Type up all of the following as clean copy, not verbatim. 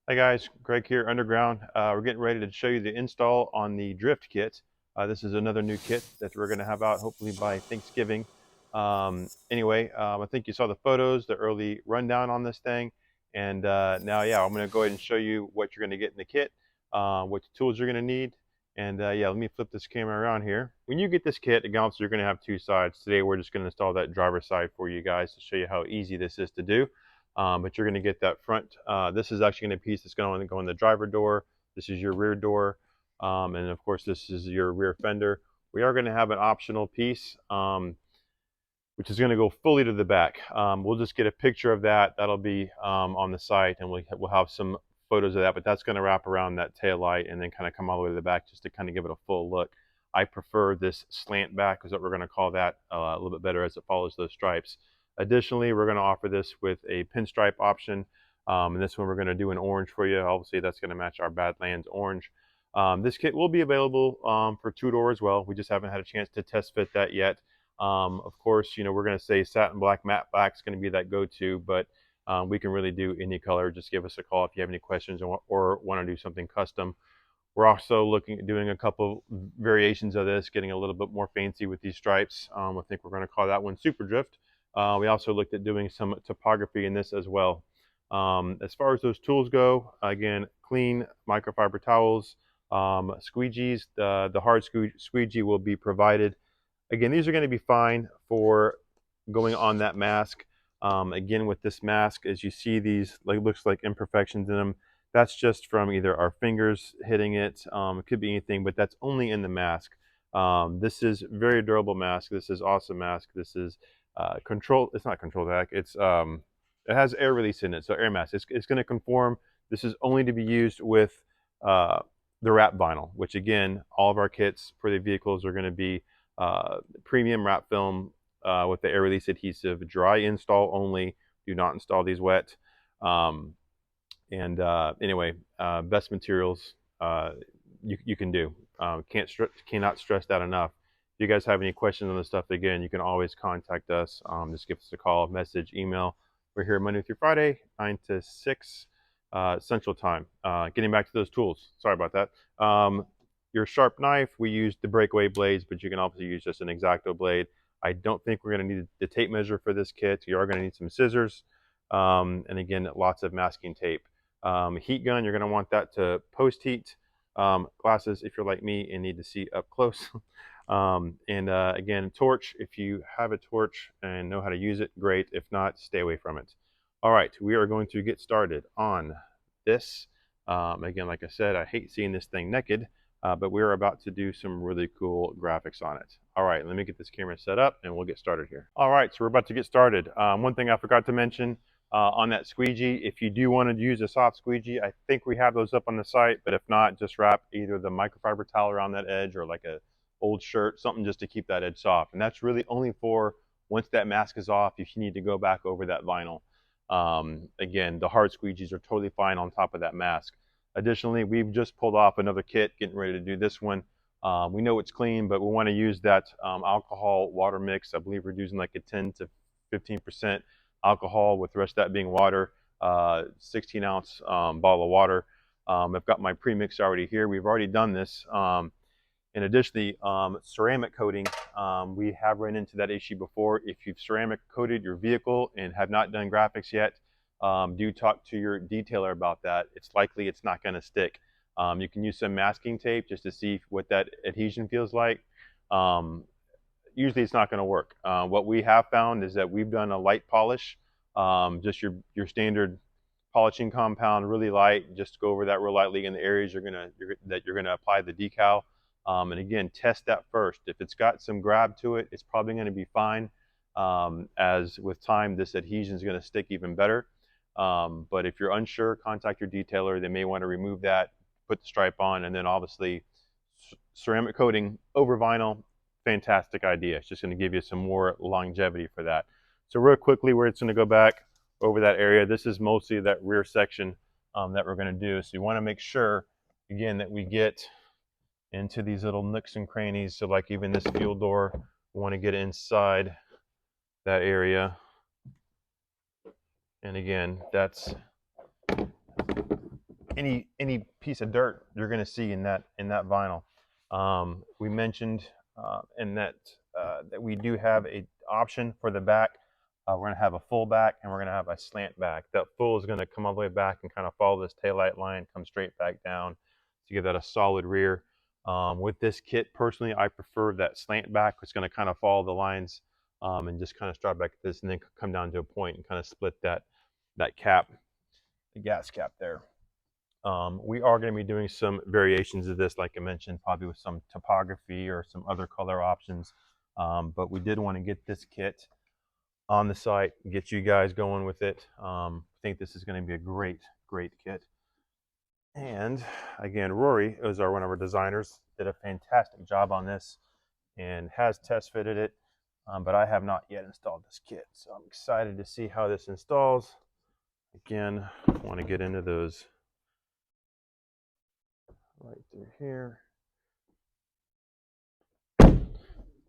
Hi guys, Greg here, Underground. We're getting ready to show you the install on the Drift Kit. This is another new kit that we're going to have out hopefully by Thanksgiving. I think you saw the photos, the early rundown on this thing. And now, yeah, I'm going to go ahead and show you what you're going to get in the kit, what tools you're going to need. And yeah, let me flip this camera around here. When you get this kit, again, you're going to have two sides. Today, we're just going to install that driver's side for you guys to show you how easy this is to do. But you're going to get that front. This is actually going to be a piece that's going to go in the driver door. This is your rear door. And of course, this is your rear fender. We are going to have an optional piece, which is going to go fully to the back. We'll just get a picture of that. That'll be on the site, and we'll have some photos of that. But that's going to wrap around that tail light and then kind of come all the way to the back just to kind of give it a full look. I prefer this slant back, is what we're going to call that, a little bit better as it follows those stripes. Additionally, we're going to offer this with a pinstripe option. And this one we're going to do in orange for you. Obviously, that's going to match our Badlands orange. This kit will be available for two-door as well. We just haven't had a chance to test fit that yet. Of course, we're going to say satin black, matte black is going to be that go-to, but we can really do any color. Just give us a call if you have any questions or want to do something custom. We're also looking at doing a couple variations of this, getting a little bit more fancy with these stripes. I think we're going to call that one Super Drift. We also looked at doing some topography in this as well. As far as those tools go, again, clean microfiber towels, squeegees. The hard squeegee will be provided. Again, these are going to be fine for going on that mask. Again, with this mask, as you see these, looks like imperfections in them. That's just from either our fingers hitting it. It could be anything, but that's only in the mask. This is very durable mask. This is awesome mask. This is control. It's not control vac. It has air release in it, so air mask. It's going to conform. This is only to be used with the wrap vinyl, which again, all of our kits for the vehicles are going to be premium wrap film with the air release adhesive. Dry install only. Do not install these wet. Best materials you can do. Cannot stress that enough. If you guys have any questions on this stuff, again, you can always contact us. Just give us a call, message, email. We're here Monday through Friday, 9 to 6 Central Time. Getting back to those tools. Sorry about that. Your sharp knife, we use the breakaway blades, but you can also use just an X-Acto blade. I don't think we're going to need the tape measure for this kit. You are going to need some scissors. And again, lots of masking tape. Heat gun, you're going to want that to post heat. Glasses, if you're like me and need to see up close. Again, torch, if you have a torch and know how to use it, great. If not, stay away from it. All right, we are going to get started on this. Again, like I said, I hate seeing this thing naked, but we're about to do some really cool graphics on it. All right, let me get this camera set up and we'll get started here. All right, so we're about to get started. One thing I forgot to mention, on that squeegee, if you do want to use a soft squeegee, I think we have those up on the site, but if not, just wrap either the microfiber towel around that edge or like a old shirt, something just to keep that edge soft. And that's really only for once that mask is off, if you need to go back over that vinyl. Again, the hard squeegees are totally fine on top of that mask. Additionally, we've just pulled off another kit, getting ready to do this one. We know it's clean, but we want to use that alcohol water mix. I believe we're using like a 10 to 15% alcohol, with the rest of that being water. 16-ounce bottle of water. I've got my premix already here. We've already done this. And additionally, ceramic coating, we have run into that issue before. If you've ceramic coated your vehicle and have not done graphics yet, do talk to your detailer about that. It's likely it's not going to stick. You can use some masking tape just to see what that adhesion feels like. Usually it's not going to work. What we have found is that we've done a light polish, just your standard polishing compound, really light, just go over that real lightly in the areas that you're gonna apply the decal. And again, test that first. If it's got some grab to it, it's probably going to be fine. As with time, this adhesion is going to stick even better. But if you're unsure, contact your detailer. They may want to remove that, put the stripe on, and then obviously ceramic coating over vinyl. Fantastic idea. It's just going to give you some more longevity for that. So real quickly, where it's going to go back over that area, this is mostly that rear section that we're going to do. So you want to make sure, again, that we get into these little nooks and crannies. So like even this fuel door, we want to get inside that area. And again, that's any piece of dirt you're going to see in that vinyl. We mentioned in that we do have a option for the back. We're going to have a full back and we're going to have a slant back. That full is going to come all the way back and kind of follow this taillight line, come straight back down to give that a solid rear. With this kit, personally, I prefer that slant back. It's going to kind of follow the lines and just kind of start back at this and then come down to a point and kind of split that cap, the gas cap there. We are going to be doing some variations of this, like I mentioned, probably with some topography or some other color options. But we did want to get this kit on the site, get you guys going with it. I think this is going to be a great kit. And again, Rory is one of our designers, did a fantastic job on this and has test fitted it. But I have not yet installed this kit. So I'm excited to see how this installs. Again, I want to get into those right through here.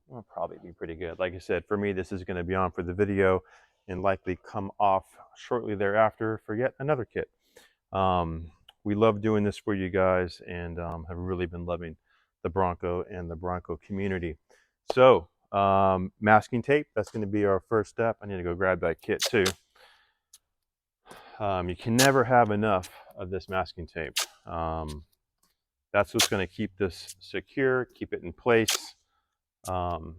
Will probably be pretty good. Like I said, for me, this is going to be on for the video and likely come off shortly thereafter for yet another kit. We love doing this for you guys and have really been loving the Bronco and the Bronco community. So masking tape, that's going to be our first step. I need to go grab that kit too. You can never have enough of this masking tape. That's what's going to keep this secure, keep it in place. Actually,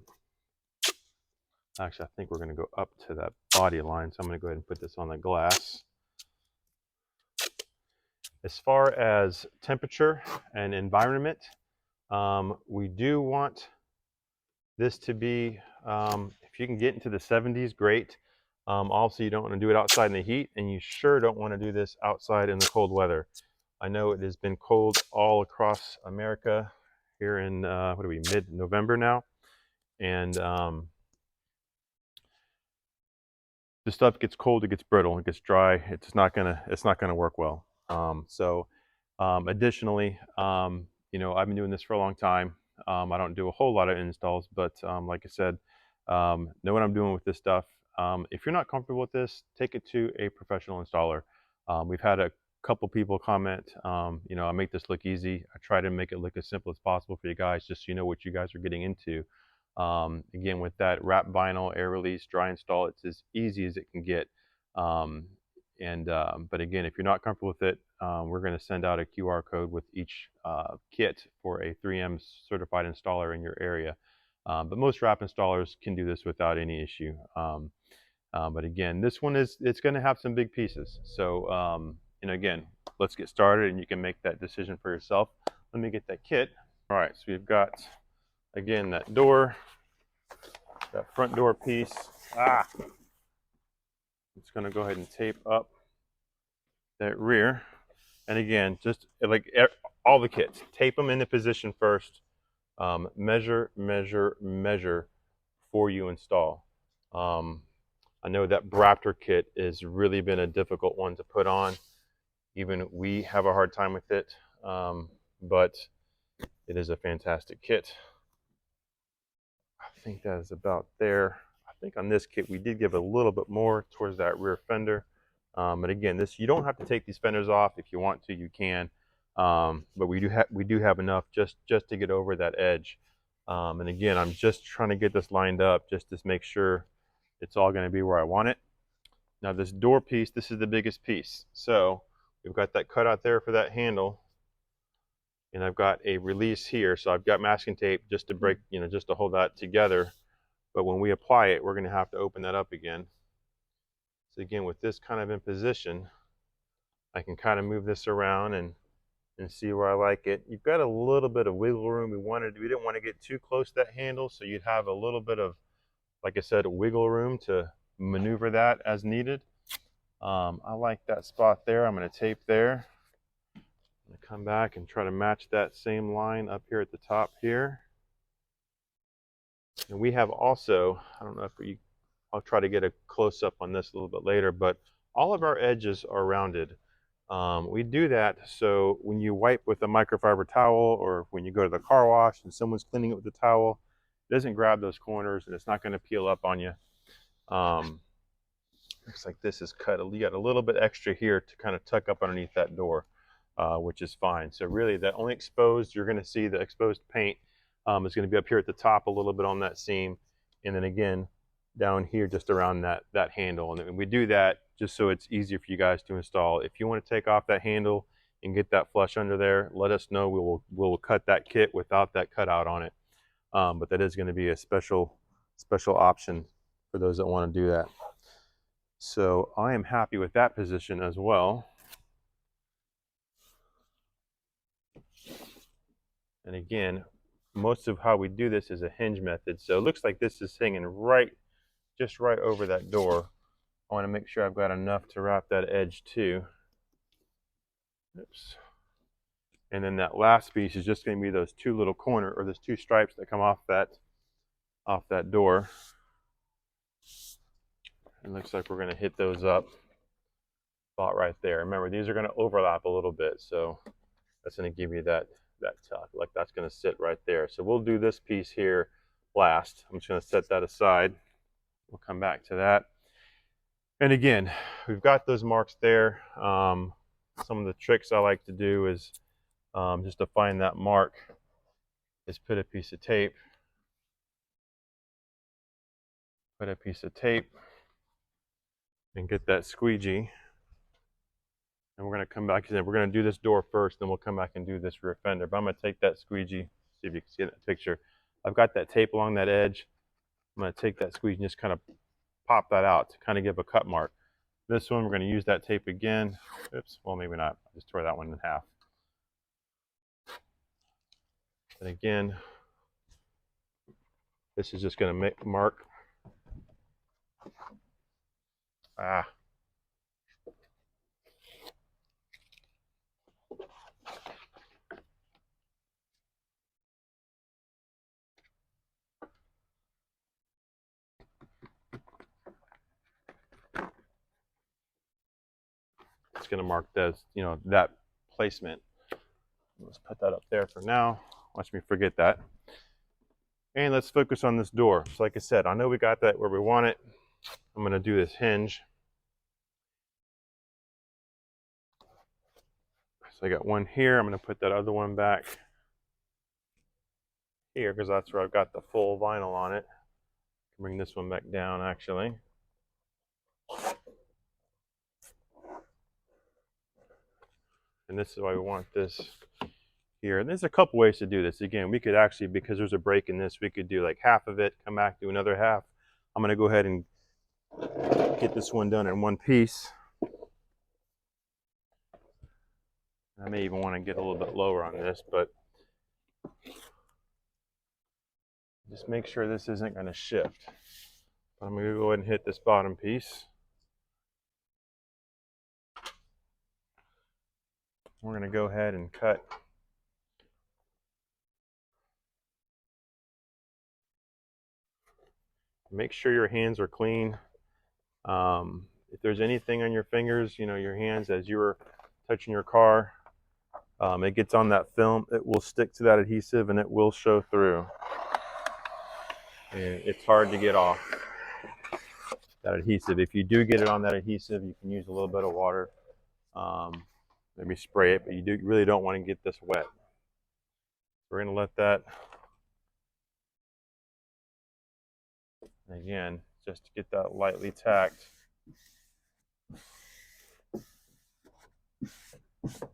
I think we're going to go up to that body line, so I'm going to go ahead and put this on the glass. As far as temperature and environment, we do want this to be, if you can get into the 70s, great. Also, you don't want to do it outside in the heat, and you sure don't want to do this outside in the cold weather. I know it has been cold all across America here in, what are we, mid-November now? And the stuff gets cold, it gets brittle, it gets dry. It's not gonna work well. Additionally, you know, I've been doing this for a long time. I don't do a whole lot of installs, but like I said, know what I'm doing with this stuff. If you're not comfortable with this, take it to a professional installer. We've had a couple people comment, you know, I make this look easy. I try to make it look as simple as possible for you guys, just so you know what you guys are getting into. Again, with that wrap vinyl, air release, dry install, it's as easy as it can get. But again, if you're not comfortable with it, we're going to send out a QR code with each kit for a 3M certified installer in your area. But most wrap installers can do this without any issue. But again, this one it's going to have some big pieces. So, you know, again, let's get started and you can make that decision for yourself. Let me get that kit. All right, so we've got, again, that door, that front door piece. I'm just going to go ahead and tape up that rear. And again, just like all the kits, tape them into position first. Measure, measure, measure before you install. I know that Raptor kit has really been a difficult one to put on. Even we have a hard time with it, but it is a fantastic kit. I think that is about there. I think on this kit we did give a little bit more towards that rear fender. But again, this, you don't have to take these fenders off. If you want to, you can. But we do have enough just to get over that edge. And again, I'm just trying to get this lined up just to make sure it's all going to be where I want it. Now this door piece, this is the biggest piece. So we've got that cutout there for that handle, and I've got a release here. So I've got masking tape just to break, you know, just to hold that together. But when we apply it, we're going to have to open that up again. So again, with this kind of in position, I can kind of move this around and see where I like it. You've got a little bit of wiggle room. We didn't want to get too close to that handle, so you'd have a little bit of, like I said, wiggle room to maneuver that as needed. I like that spot there. I'm going to tape there. I'm going to come back and try to match that same line up here at the top here. And we have also, I don't know if I'll try to get a close-up on this a little bit later, but all of our edges are rounded. We do that so when you wipe with a microfiber towel, or when you go to the car wash and someone's cleaning it with the towel, it doesn't grab those corners and it's not going to peel up on you. Looks like this is cut. You got a little bit extra here to kind of tuck up underneath that door. which is fine. So really, the only exposed, you're going to see the exposed paint is going to be up here at the top a little bit on that seam, and then again down here just around that handle. And then we do that just so it's easier for you guys to install. If you want to take off that handle and get that flush under there, let us know. We'll cut that kit without that cutout on it. But that is going to be a special option for those that want to do that. So I am happy with that position as well. And again, most of how we do this is a hinge method. So it looks like this is hanging just right over that door. I want to make sure I've got enough to wrap that edge too. Oops. And then that last piece is just going to be those two little those two stripes that come off that door. It looks like we're going to hit those up about right there. Remember, these are going to overlap a little bit, so that's going to give you that tuck. Like that's going to sit right there. So we'll do this piece here last. I'm just going to set that aside. We'll come back to that. And again, we've got those marks there. Some of the tricks I like to do is just to find that mark is put a piece of tape. And get that squeegee. And we're going to come back, we're going to do this door first, then we'll come back and do this rear fender. But I'm going to take that squeegee, see if you can see it in the picture. I've got that tape along that edge. I'm going to take that squeegee and just kind of pop that out to kind of give a cut mark. This one, we're going to use that tape again. Oops, well, maybe not. I just tore that one in half. And again, this is just going to make mark. It's going to mark that, that placement. Let's put that up there for now. Watch me forget that. And let's focus on this door. So like I said, I know we got that where we want it. I'm going to do this hinge. So I got one here. I'm going to put that other one back here because that's where I've got the full vinyl on it. Bring this one back down actually. And this is why we want this here. And there's a couple ways to do this. Again, we could actually, because there's a break in this, we could do like half of it, come back, do another half. I'm going to go ahead and get this one done in one piece. I may even want to get a little bit lower on this, but just make sure this isn't going to shift. I'm going to go ahead and hit this bottom piece. We're going to go ahead and cut. Make sure your hands are clean. If there's anything on your fingers, your hands as you were touching your car, it gets on that film, it will stick to that adhesive and it will show through. And it's hard to get off that adhesive. If you do get it on that adhesive, you can use a little bit of water. Maybe spray it, but you really don't want to get this wet. We're going to let that, again, just to get that lightly tacked.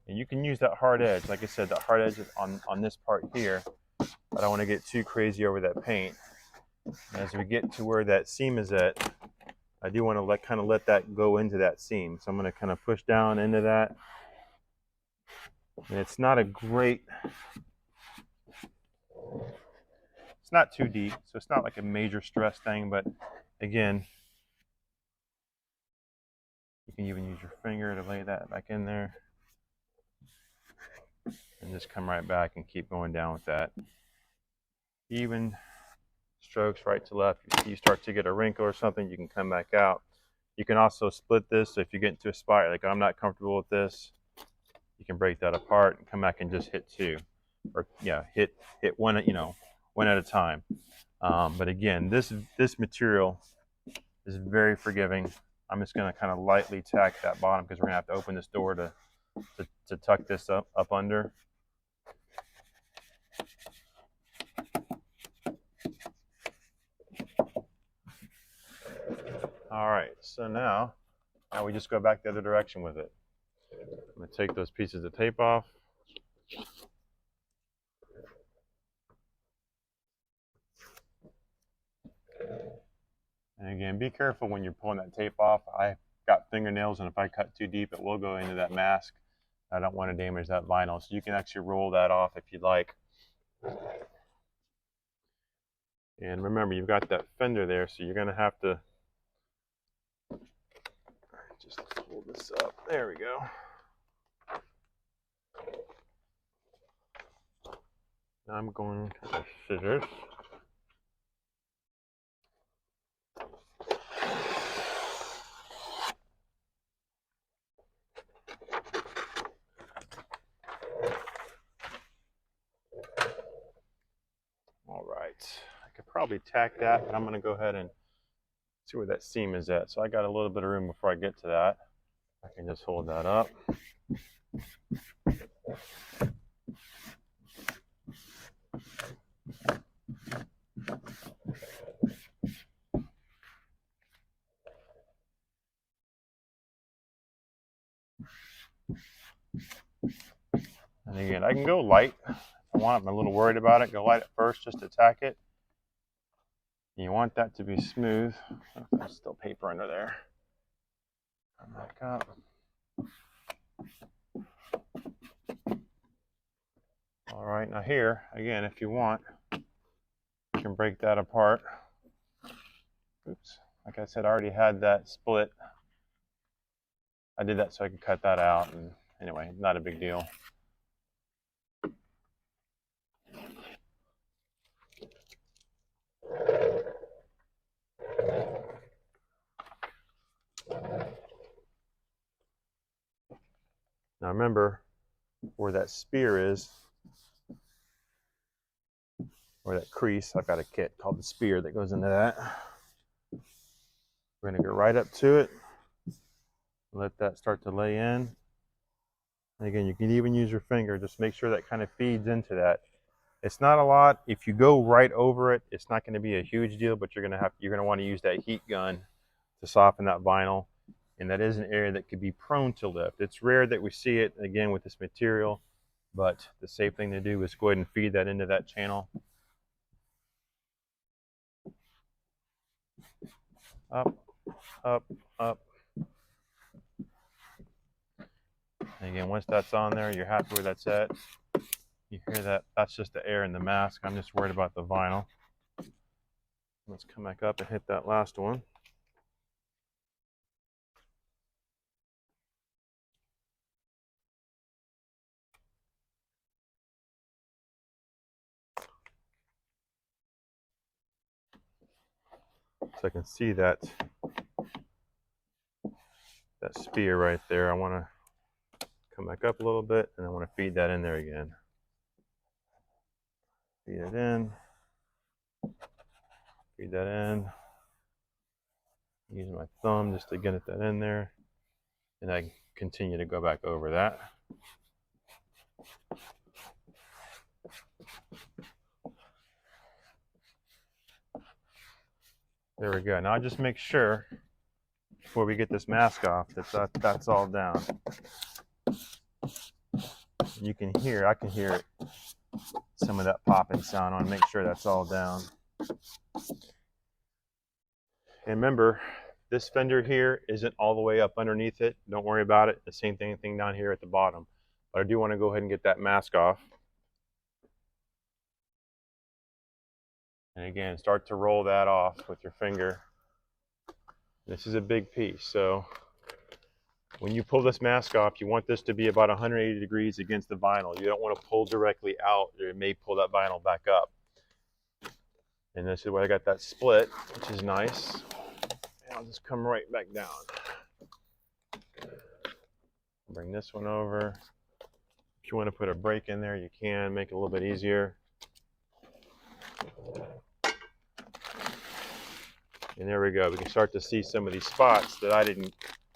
And you can use that hard edge. Like I said, that hard edge on this part here. I don't want to get too crazy over that paint. As we get to where that seam is at, I do want to kind of let that go into that seam. So I'm going to kind of push down into that. And it's not a great, it's not too deep, so it's not like a major stress thing, but again, you can even use your finger to lay that back in there. And just come right back and keep going down with that. Even strokes right to left. If you start to get a wrinkle or something, you can come back out. You can also split this, so if you get into a spot like I'm not comfortable with this, you can break that apart and come back and just hit two, or hit one, one at a time. But again, this material is very forgiving. I'm just going to kind of lightly tack that bottom because we're going to have to open this door to to tuck this up under. All right, so now we just go back the other direction with it. I'm going to take those pieces of tape off. And again, be careful when you're pulling that tape off. I got fingernails, and if I cut too deep, it will go into that mask. I don't want to damage that vinyl, so you can actually roll that off if you'd like. And remember, you've got that fender there, so you're going to have to just pull this up. There we go. Now I'm going to the scissors. All right, I could probably tack that, but I'm going to go ahead and see where that seam is at. So I got a little bit of room before I get to that. I can just hold that up. And again, I can go light if I want. I'm a little worried about it. Go light at first just to tack it. You want that to be smooth. Oh, there's still paper under there. Come back up. All right, now here, again, if you want, you can break that apart. Oops, like I said, I already had that split. I did that so I could cut that out, and anyway, not a big deal. Now remember where that spear is, or that crease. I've got a kit called the spear that goes into that. We're going to go right up to it, let that start to lay in. And again, you can even use your finger, just make sure that kind of feeds into that. It's not a lot. If you go right over it, it's not going to be a huge deal, but you're going to want to use that heat gun to soften that vinyl. And that is an area that could be prone to lift. It's rare that we see it, again, with this material, but the safe thing to do is go ahead and feed that into that channel. Up, up, up. And again, once that's on there, you're happy where that's at. You hear that? That's just the air in the mask. I'm just worried about the vinyl. Let's come back up and hit that last one. So I can see that spear right there. I want to come back up a little bit, and I want to feed that in there again. Feed it in. Feed that in. Use my thumb just to get that in there, and I continue to go back over that. There we go. Now I just make sure before we get this mask off that that's all down. You can hear, I can hear it, some of that popping sound. I want to make sure that's all down. And remember, this fender here isn't all the way up underneath it. Don't worry about it. The same thing down here at the bottom. But I do want to go ahead and get that mask off. And again, start to roll that off with your finger. This is a big piece, so when you pull this mask off, you want this to be about 180 degrees against the vinyl. You don't want to pull directly out, or it may pull that vinyl back up. And this is where I got that split, which is nice. And I'll just come right back down. Bring this one over. If you want to put a break in there, you can make it a little bit easier. And there we go. We can start to see some of these spots that I didn't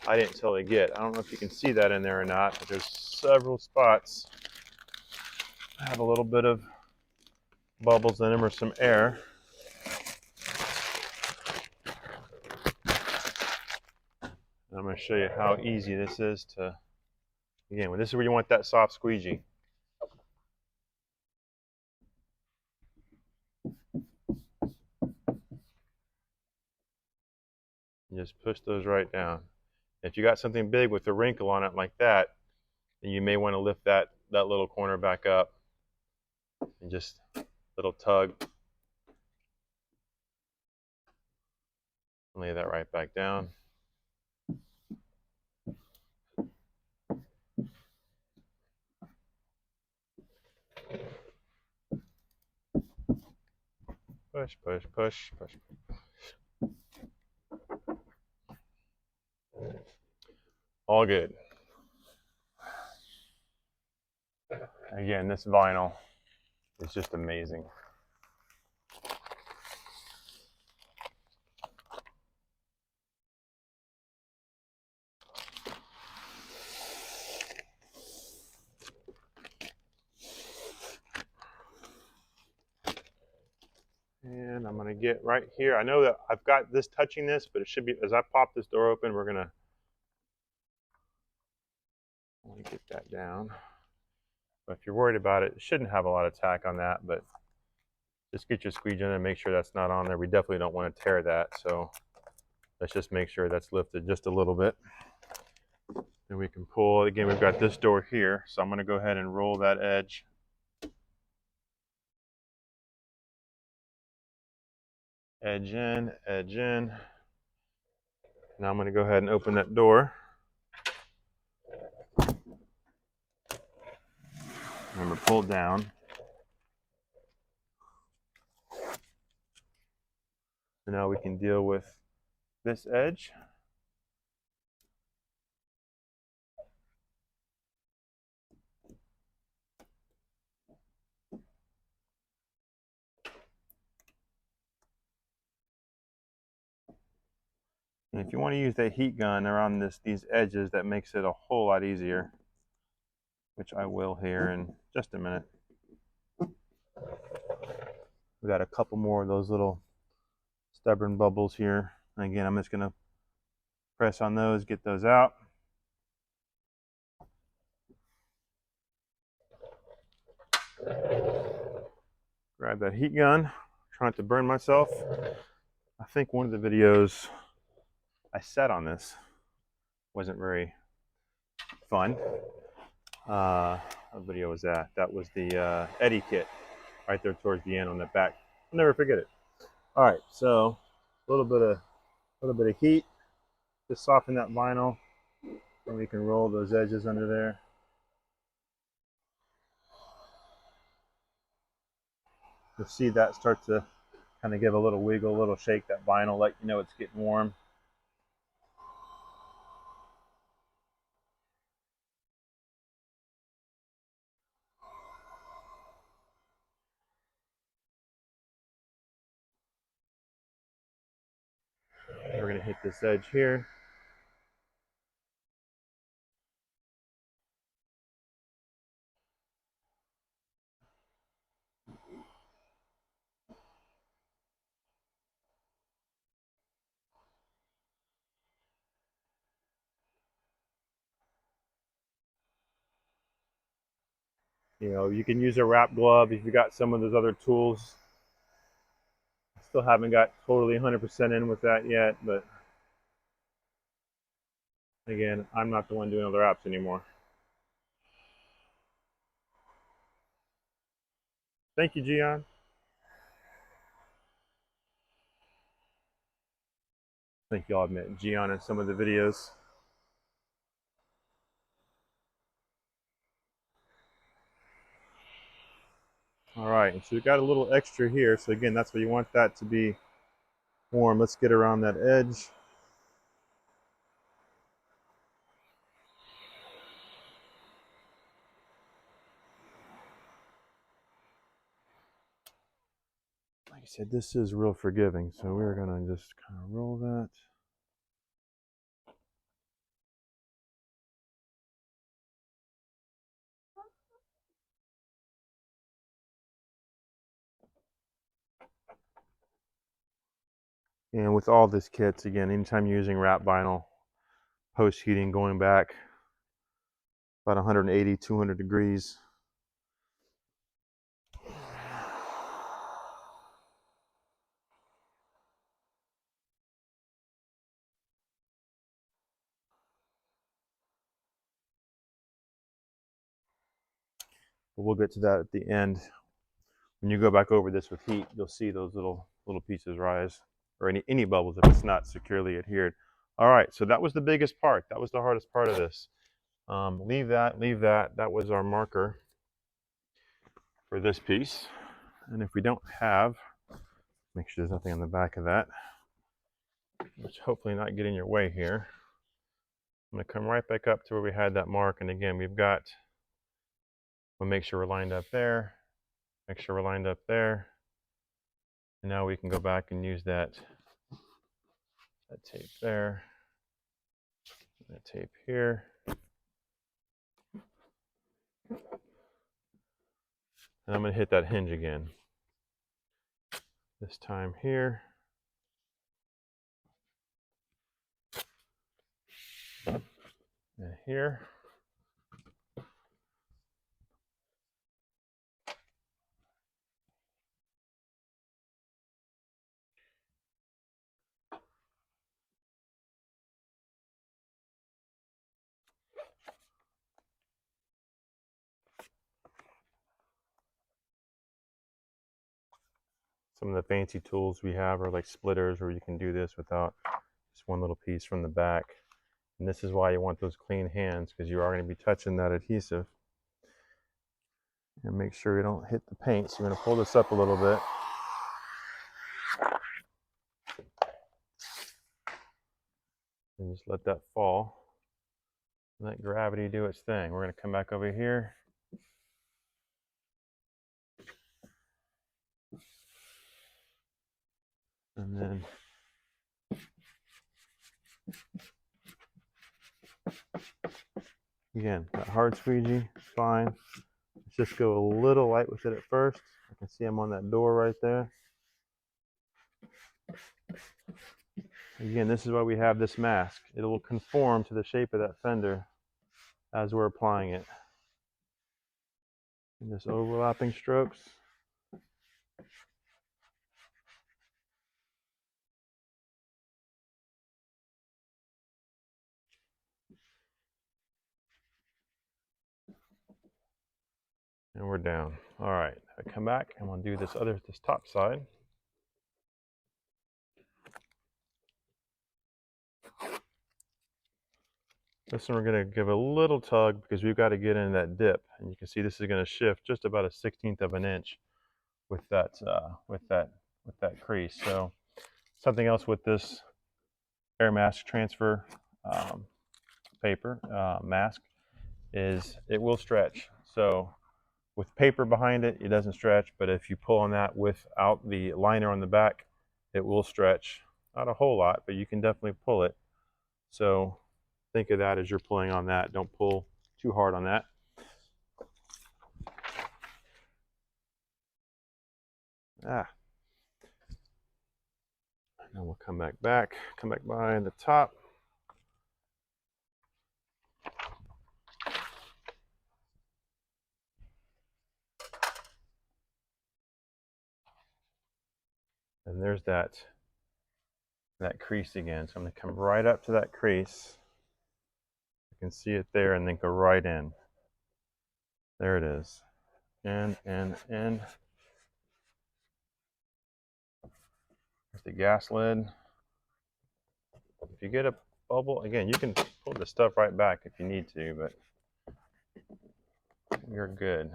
I didn't totally get. I don't know if you can see that in there or not, but there's several spots that have a little bit of bubbles in them or some air. And I'm going to show you how easy this is to, again, this is where you want that soft squeegee. You just push those right down. If you got something big with a wrinkle on it like that, then you may want to lift that little corner back up and just a little tug. Lay that right back down. Push, push, push, push. All good. Again, this vinyl is just amazing. And I'm going to get right here. I know that I've got this touching this, but it should be, as I pop this door open, we're going to get that down. But if you're worried about it, it shouldn't have a lot of tack on that, but just get your squeegee in and make sure that's not on there. We definitely don't want to tear that, so let's just make sure that's lifted just a little bit. And we can pull, again, we've got this door here, so I'm going to go ahead and roll that edge. Edge in, edge in. Now I'm going to go ahead and open that door. Remember, pull it down. So now we can deal with this edge. And if you want to use that heat gun around these edges, that makes it a whole lot easier, which I will here in just a minute. We got a couple more of those little stubborn bubbles here. And again, I'm just going to press on those, get those out. Grab that heat gun, try not to burn myself. I think one of the videos I sat on this wasn't very fun. What video was that? That was the Eddie kit right there towards the end on the back. I'll never forget it. All right, so a little bit of heat, just soften that vinyl, and we can roll those edges under there. You'll see that start to kind of give a little wiggle, a little shake, that vinyl, let you know it's getting warm. We're going to hit this edge here. You know, you can use a wrap glove if you got some of those other tools. Still haven't got totally 100% in with that yet, but again, I'm not the one doing all the wraps anymore. Thank you, Gian. I think y'all have met Gian in some of the videos. All right, and so we got a little extra here. So again, that's where you want that to be warm. Let's get around that edge. Like I said, this is real forgiving. So we're gonna just kind of roll that. And with all this kits, again, anytime you're using wrap vinyl, post heating going back about 180, 200 degrees. But we'll get to that at the end. When you go back over this with heat, you'll see those little pieces rise, or any bubbles if it's not securely adhered. All right, so that was the biggest part. That was the hardest part of this. Leave that. That was our marker for this piece. And if we don't have, make sure there's nothing on the back of that, which hopefully not get in your way here. I'm gonna come right back up to where we had that mark. And again, we'll make sure we're lined up there, make sure we're lined up there. And now we can go back and use that tape there, that tape here. And I'm gonna hit that hinge again. This time here. And here. Some of the fancy tools we have are like splitters, where you can do this without just one little piece from the back. And this is why you want those clean hands, because you are going to be touching that adhesive. And make sure you don't hit the paint. So you're going to pull this up a little bit. And just let that fall. Let gravity do its thing. We're going to come back over here. And then again, that hard squeegee, fine. Let's just go a little light with it at first. I can see I'm on that door right there. Again, this is why we have this mask. It will conform to the shape of that fender as we're applying it. And just overlapping strokes. And we're down. All right, I come back and we'll do this top side. This one we're going to give a little tug because we've got to get in that dip, and you can see this is going to shift just about a 1/16 of an inch with that crease. So something else with this air mask transfer paper mask is it will stretch. So with paper behind it, it doesn't stretch, but if you pull on that without the liner on the back, it will stretch. Not a whole lot, but you can definitely pull it. So think of that as you're pulling on that. Don't pull too hard on that. Now we'll come back behind the top. And there's that crease again. So I'm going to come right up to that crease. You can see it there, and then go right in. There it is. In. There's the gas lid. If you get a bubble, again, you can pull the stuff right back if you need to, but you're good.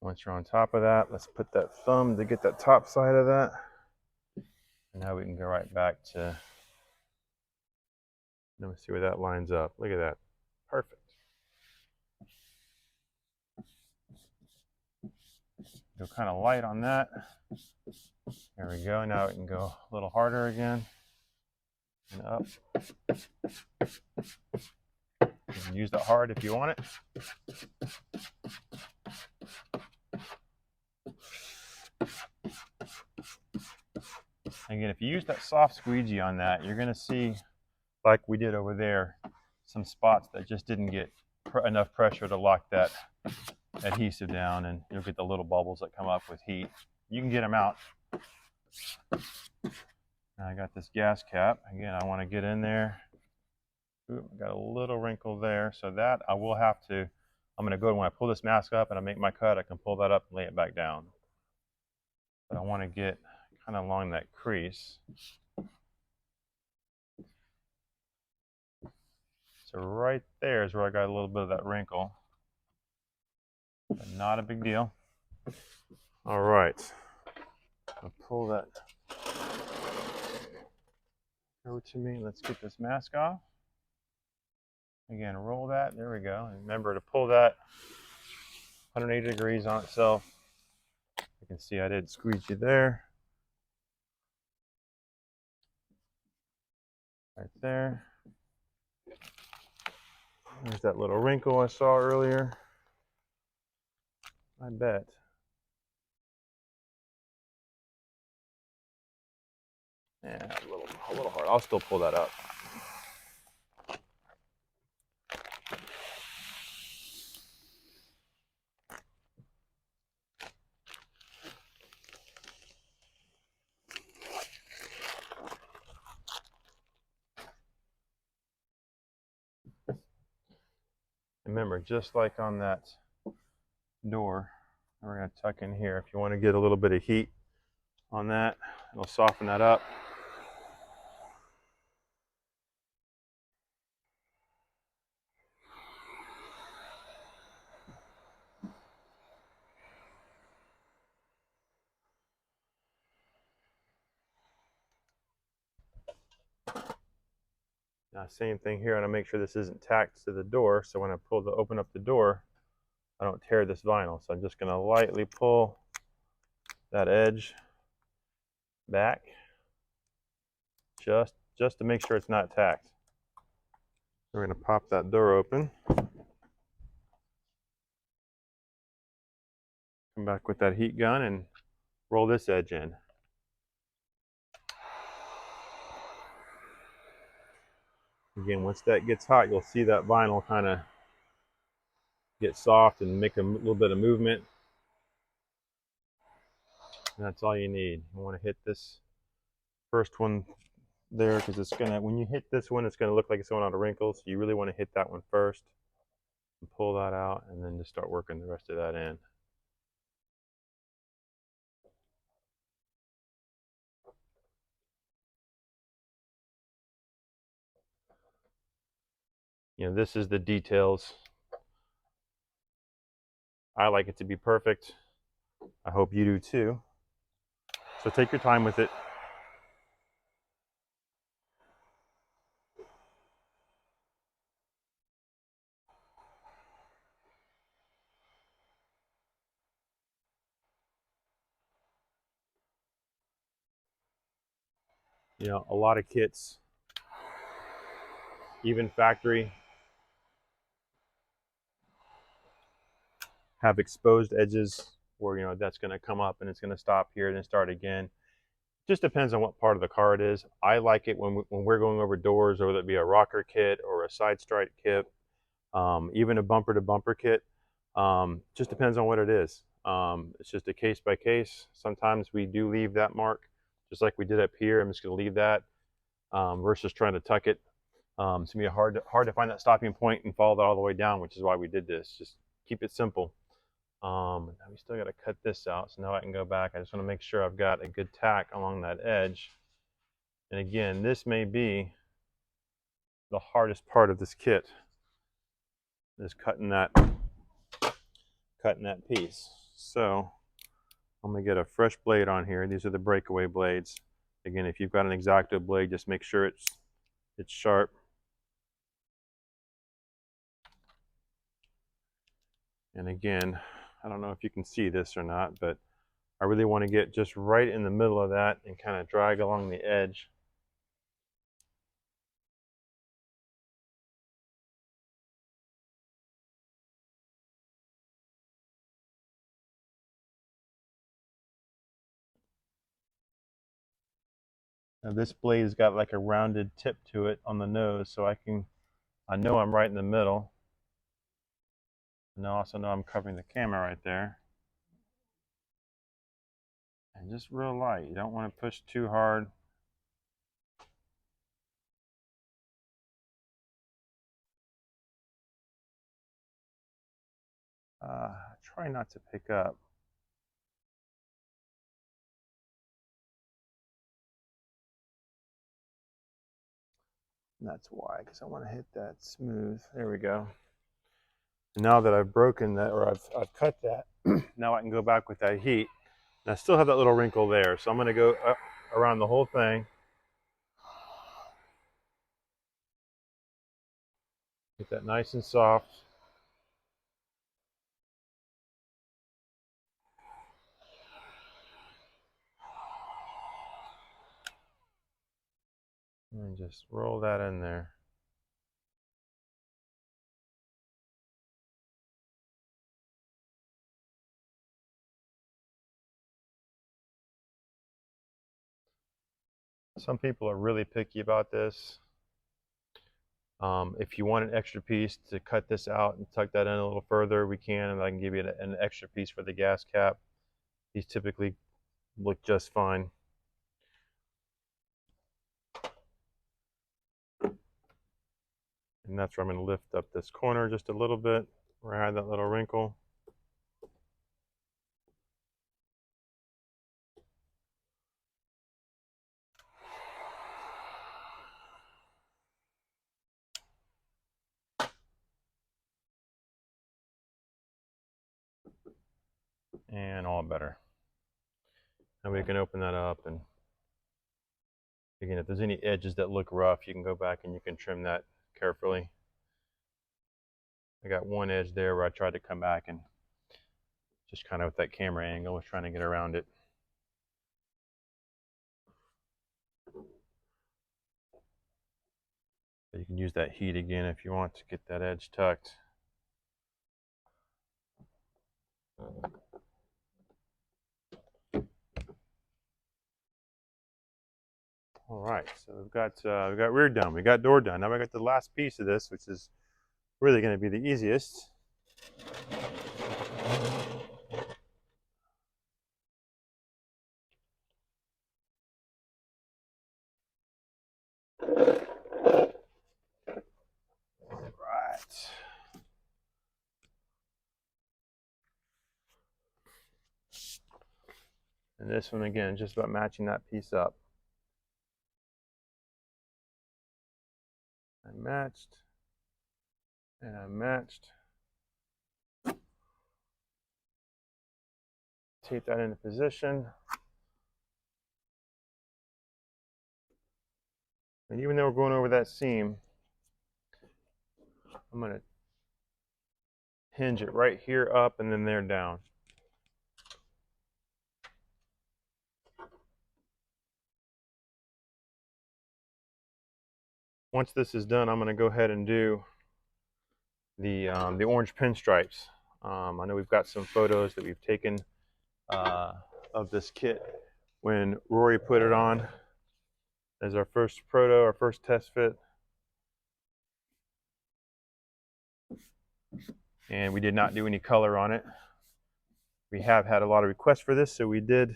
Once you're on top of that, let's put that thumb to get that top side of that. And now we can go right back to, let me see where that lines up. Look at that. Perfect. Go kind of light on that. There we go. Now we can go a little harder again. And up. You can use that hard if you want it. Again, if you use that soft squeegee on that, you're going to see, like we did over there, some spots that just didn't get enough pressure to lock that adhesive down, and you'll get the little bubbles that come up with heat. You can get them out. Now I got this gas cap. Again, I want to get in there. Ooh, I got a little wrinkle there, so that I will have to, I'm going to go, when I pull this mask up and I make my cut, I can pull that up and lay it back down. But I want to get kind of along that crease. So right there is where I got a little bit of that wrinkle. But not a big deal. All right. I'll pull that over to me. Let's get this mask off. Again, roll that. There we go. And remember to pull that 180 degrees on itself. You can see I did squeegee there. Right there. There's that little wrinkle I saw earlier. I bet. Yeah, a little hard. I'll still pull that up. Remember, just like on that door, we're going to tuck in here. If you want to get a little bit of heat on that, it'll soften that up. Now, same thing here. I want to make sure this isn't tacked to the door, so when I open up the door, I don't tear this vinyl. So I'm just going to lightly pull that edge back, just to make sure it's not tacked. We're going to pop that door open. Come back with that heat gun and roll this edge in. Again, once that gets hot, you'll see that vinyl kind of get soft and make a little bit of movement. And that's all you need. You want to hit this first one there, because it's gonna, when you hit this one, it's gonna look like it's going out of wrinkles. So you really want to hit that one first and pull that out, and then just start working the rest of that in. You know, this is the details. I like it to be perfect. I hope you do too. So take your time with it. You know, a lot of kits, even factory, have exposed edges where, you know, that's going to come up and it's going to stop here and then start again. Just depends on what part of the car it is. I like it when we're going over doors, whether it be a rocker kit or a side strike kit, even a bumper to bumper kit. Just depends on what it is. It's just a case by case. Sometimes we do leave that mark, just like we did up here. I'm just going to leave that versus trying to tuck it. It's going to be hard to find that stopping point and follow that all the way down, which is why we did this. Just keep it simple. Now we still got to cut this out, so now I can go back. I just want to make sure I've got a good tack along that edge. And again, this may be the hardest part of this kit, is cutting that piece. So I'm gonna get a fresh blade on here. These are the breakaway blades. Again, if you've got an X-Acto blade, just make sure it's sharp. And again, I don't know if you can see this or not, but I really want to get just right in the middle of that and kind of drag along the edge. Now this blade's got like a rounded tip to it on the nose, so I know I'm right in the middle. And I also know I'm covering the camera right there. And just real light. You don't want to push too hard. Try not to pick up. And that's why, because I want to hit that smooth. There we go. And now that I've broken that, or I've cut that, now I can go back with that heat. And I still have that little wrinkle there, so I'm going to go up around the whole thing. Get that nice and soft. And just roll that in there. Some people are really picky about this. If you want an extra piece to cut this out and tuck that in a little further, we can, and I can give you an extra piece for the gas cap. These typically look just fine. And that's where I'm going to lift up this corner just a little bit, where I had that little wrinkle. And all better. And we can open that up, and again, if there's any edges that look rough, you can go back and you can trim that carefully. I got one edge there where I tried to come back and just kind of with that camera angle was trying to get around it. You can use that heat again if you want to get that edge tucked. All right, so we've got rear done, we got door done. Now we got the last piece of this, which is really going to be the easiest. Right. And this one again, just about matching that piece up. I matched, and I matched. Tape that into position. And even though we're going over that seam, I'm going to hinge it right here up and then there down. Once this is done, I'm going to go ahead and do the orange pinstripes. I know we've got some photos that we've taken of this kit when Rory put it on as our first proto, our first test fit. And we did not do any color on it. We have had a lot of requests for this, so we did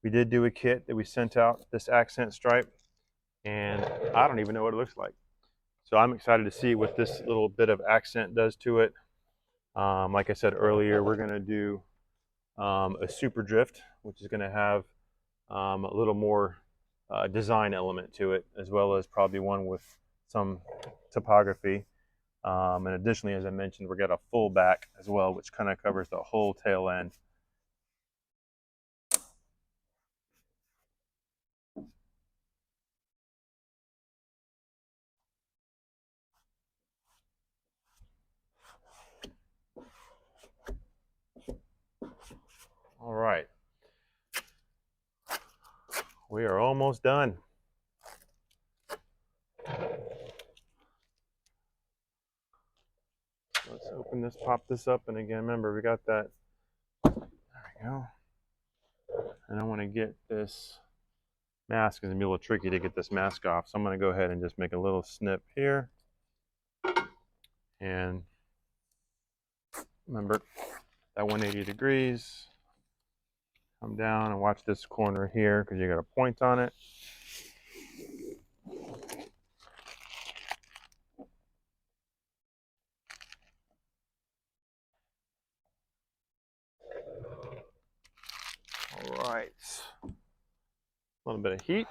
do a kit that we sent out, this accent stripe, and I don't even know what it looks like. So I'm excited to see what this little bit of accent does to it. Like I said earlier, we're going to do a super drift, which is going to have a little more design element to it, as well as probably one with some topography. And additionally, as I mentioned, we've got a full back as well, which kind of covers the whole tail end. All right. We are almost done. Let's open this, pop this up, and again, remember we got that. There we go. And I want to get this mask is gonna be a little tricky to get this mask off. So I'm gonna go ahead and just make a little snip here. And remember that 180 degrees. Come down and watch this corner here because you got a point on it. All right. A little bit of heat.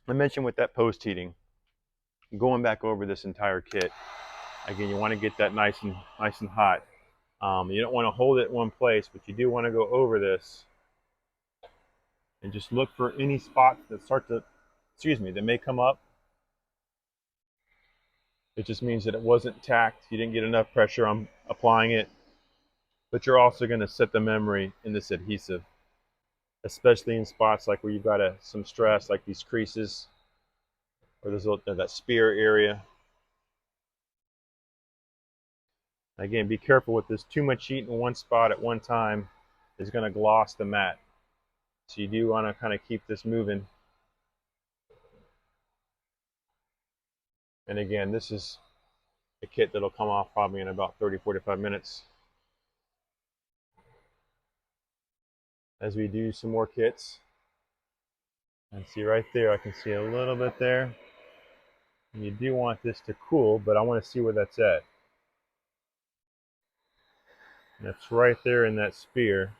I mentioned with that post heating, going back over this entire kit, again, you want to get that nice and hot. You don't want to hold it in one place, but you do want to go over this and just look for any spots that start to, that may come up. It just means that it wasn't tacked. You didn't get enough pressure on applying it, but you're also going to set the memory in this adhesive, especially in spots like where you've got some stress, like these creases or that spear area. Again, be careful with this. Too much heat in one spot at one time is going to gloss the mat. So you do want to kind of keep this moving. And again, this is a kit that'll come off probably in about 30-45 minutes. As we do some more kits. And see right there, I can see a little bit there. And you do want this to cool, but I want to see where that's at. And it's right there in that spear.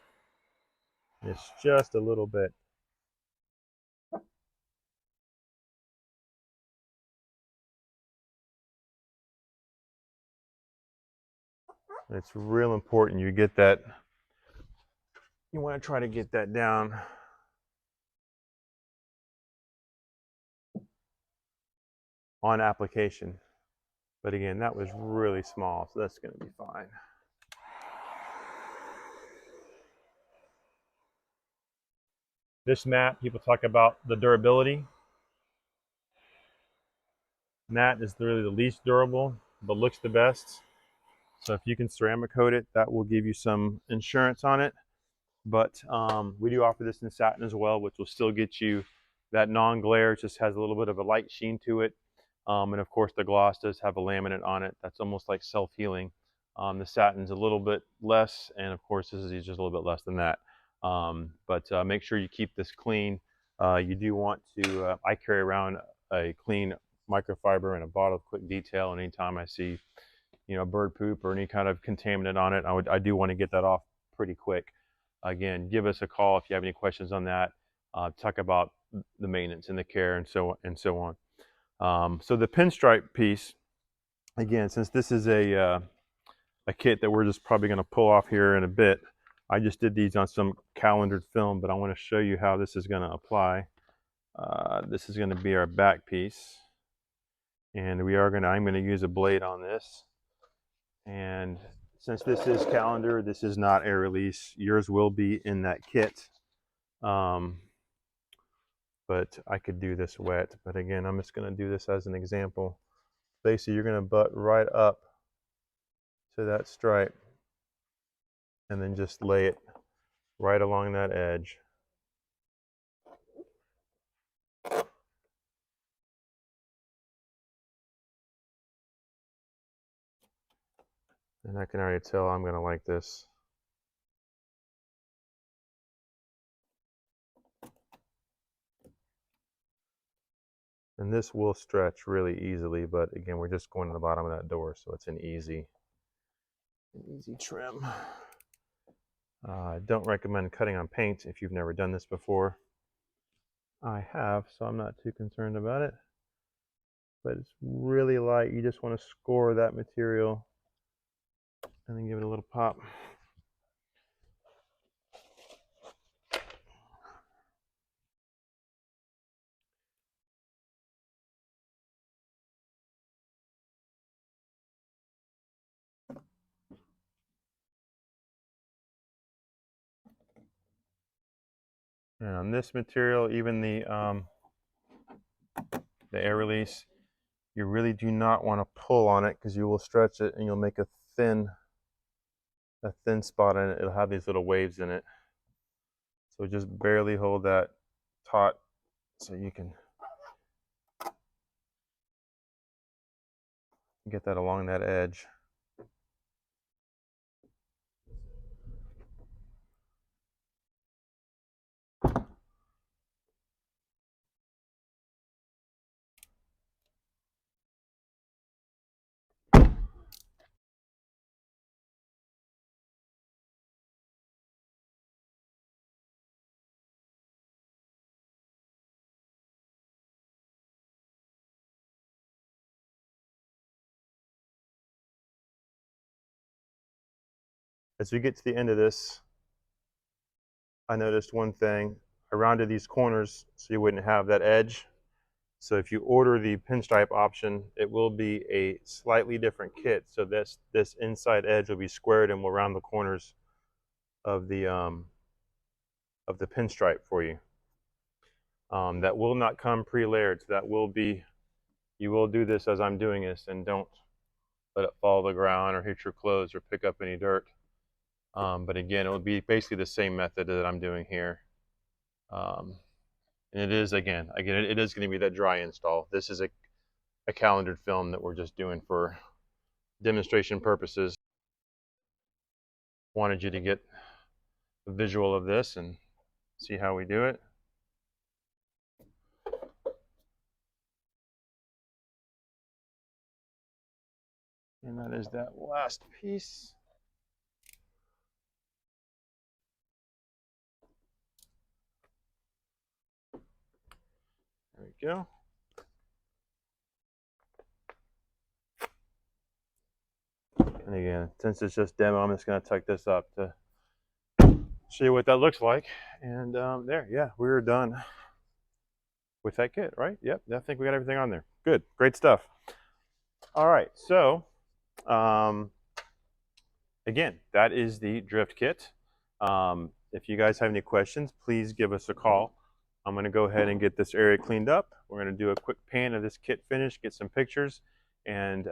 It's just a little bit. It's real important you get that. You want to try to get that down on application. But again, that was really small, so that's going to be fine. This mat, people talk about the durability. Mat is really the least durable, but looks the best. So if you can ceramic coat it, that will give you some insurance on it. But we do offer this in satin as well, which will still get you that non-glare. It just has a little bit of a light sheen to it. And of course the gloss does have a laminate on it. That's almost like self-healing. The satin's a little bit less, and of course this is just a little bit less than that. But make sure you keep this clean. You do want to, I carry around a clean microfiber and a bottle of quick detail, and anytime I see bird poop or any kind of contaminant on it, I do want to get that off pretty quick. Again, give us a call if you have any questions on that. Talk about the maintenance and the care and so on. So the pinstripe piece, again, since this is a kit that we're just probably going to pull off here in a bit, I just did these on some calendared film, but I want to show you how this is going to apply. This is going to be our back piece, and I'm going to use a blade on this. And since this is calendar, this is not air release. Yours will be in that kit. But I could do this wet. But again, I'm just going to do this as an example. Basically, you're going to butt right up to that stripe and then just lay it right along that edge. And I can already tell I'm going to like this. And this will stretch really easily, but again, we're just going to the bottom of that door, so it's an easy trim. Don't recommend cutting on paint if you've never done this before. I have, so I'm not too concerned about it. But it's really light. You just want to score that material and then give it a little pop. And on this material, even the air release, you really do not want to pull on it because you will stretch it and you'll make a thin spot in it. It'll have these little waves in it. So just barely hold that taut so you can get that along that edge. As we get to the end of this, I noticed one thing. I rounded these corners so you wouldn't have that edge. So if you order the pinstripe option, it will be a slightly different kit. So this inside edge will be squared and will round the corners of the pinstripe for you. That will not come pre-layered. So that will be, you will do this as I'm doing this, and don't let it fall to the ground or hit your clothes or pick up any dirt. But again, it will be basically the same method that I'm doing here. And it is, again, it is going to be that dry install. This is a calendared film that we're just doing for demonstration purposes. Wanted you to get a visual of this and see how we do it. And that is that last piece. There we go. And again, since it's just demo, I'm just going to tuck this up to show you what that looks like. And there, yeah, we're done with that kit, right? Yep, I think we got everything on there. Good, great stuff. All right, so again, that is the drift kit. If you guys have any questions, please give us a call. I'm going to go ahead and get this area cleaned up. We're going to do a quick pan of this kit finish, get some pictures, and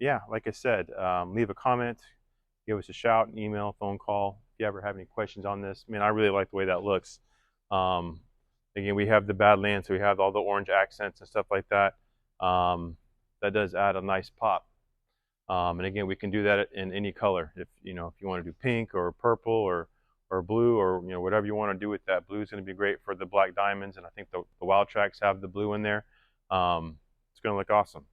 yeah, like I said, leave a comment, give us a shout, an email, phone call if you ever have any questions on this. I mean, I really like the way that looks. Again, we have the Badlands, so we have all the orange accents and stuff like that. That does add a nice pop. And again, we can do that in any color. If you want to do pink or purple or blue, or whatever you want to do with that. Blue is going to be great for the black diamonds, and I think the Wild Tracks have the blue in there. It's going to look awesome.